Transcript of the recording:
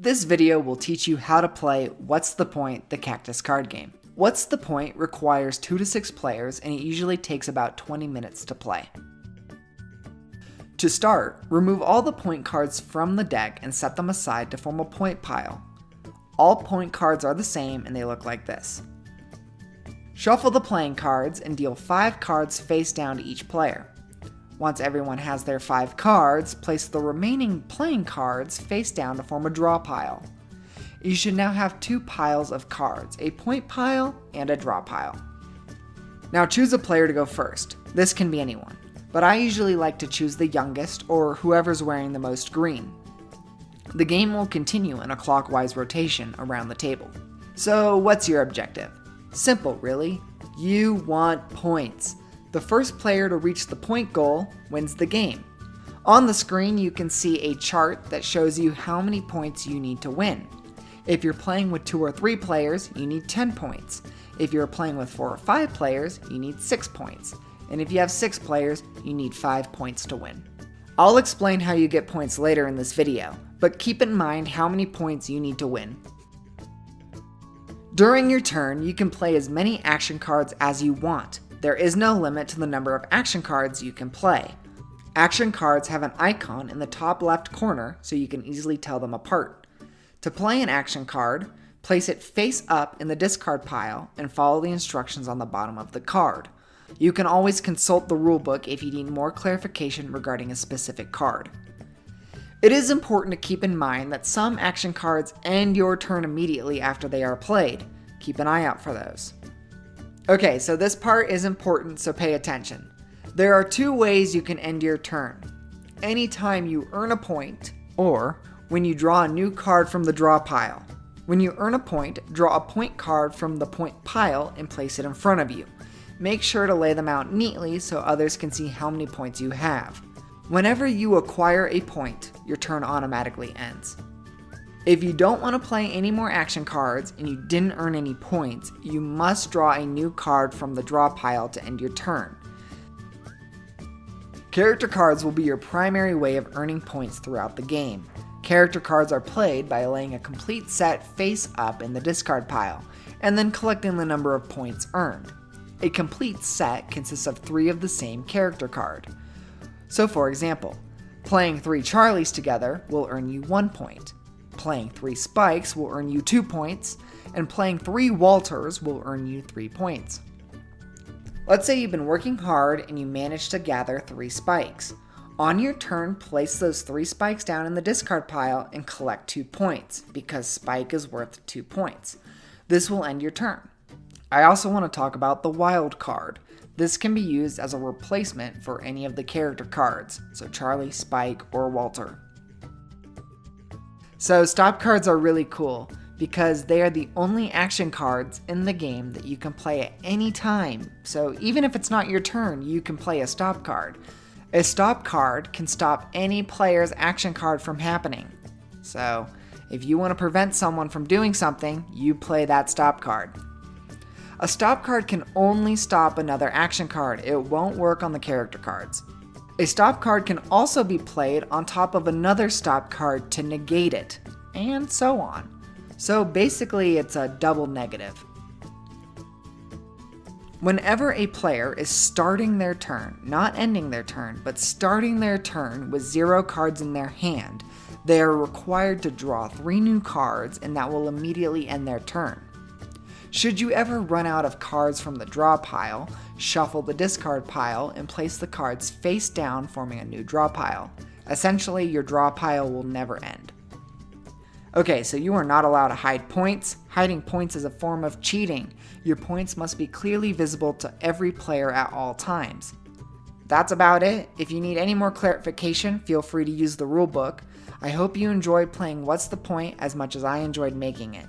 This video will teach you how to play What's the Point, the Cactus Card Game. What's the Point requires 2 to 6 players and it usually takes about 20 minutes to play. To start, remove all the point cards from the deck and set them aside to form a point pile. All point cards are the same and they look like this. Shuffle the playing cards and deal 5 cards face down to each player. Once everyone has their 5 cards, place the remaining playing cards face down to form a draw pile. You should now have 2 piles of cards, a point pile and a draw pile. Now choose a player to go first. This can be anyone, but I usually like to choose the youngest or whoever's wearing the most green. The game will continue in a clockwise rotation around the table. So what's your objective? Simple, really. You want points. The first player to reach the point goal wins the game. On the screen you can see a chart that shows you how many points you need to win. If you're playing with 2 or 3 players, you need 10 points. If you're playing with 4 or 5 players, you need 6 points. And if you have 6 players, you need 5 points to win. I'll explain how you get points later in this video, but keep in mind how many points you need to win. During your turn, you can play as many action cards as you want. There is no limit to the number of action cards you can play. Action cards have an icon in the top left corner so you can easily tell them apart. To play an action card, place it face up in the discard pile and follow the instructions on the bottom of the card. You can always consult the rulebook if you need more clarification regarding a specific card. It is important to keep in mind that some action cards end your turn immediately after they are played. Keep an eye out for those. Okay, so this part is important, so pay attention. There are 2 ways you can end your turn. Anytime you earn a point, or when you draw a new card from the draw pile. When you earn a point, draw a point card from the point pile and place it in front of you. Make sure to lay them out neatly so others can see how many points you have. Whenever you acquire a point, your turn automatically ends. If you don't want to play any more action cards and you didn't earn any points, you must draw a new card from the draw pile to end your turn. Character cards will be your primary way of earning points throughout the game. Character cards are played by laying a complete set face up in the discard pile, and then collecting the number of points earned. A complete set consists of 3 of the same character card. So for example, playing 3 Charlies together will earn you 1 point. Playing 3 Spikes will earn you 2 points, and playing 3 Walters will earn you 3 points. Let's say you've been working hard and you managed to gather 3 Spikes. On your turn, place those 3 Spikes down in the discard pile and collect 2 points, because Spike is worth 2 points. This will end your turn. I also want to talk about the wild card. This can be used as a replacement for any of the character cards, so Charlie, Spike, or Walter. So stop cards are really cool because they are the only action cards in the game that you can play at any time. So even if it's not your turn, you can play a stop card. A stop card can stop any player's action card from happening. So if you want to prevent someone from doing something, you play that stop card. A stop card can only stop another action card. It won't work on the character cards. A stop card can also be played on top of another stop card to negate it, and so on. So basically it's a double negative. Whenever a player is starting their turn, not ending their turn, but starting their turn with 0 cards in their hand, they are required to draw 3 new cards and that will immediately end their turn. Should you ever run out of cards from the draw pile, shuffle the discard pile and place the cards face down, forming a new draw pile. Essentially, your draw pile will never end. Okay, so you are not allowed to hide points. Hiding points is a form of cheating. Your points must be clearly visible to every player at all times. That's about it. If you need any more clarification, feel free to use the rulebook. I hope you enjoyed playing What's the Point as much as I enjoyed making it.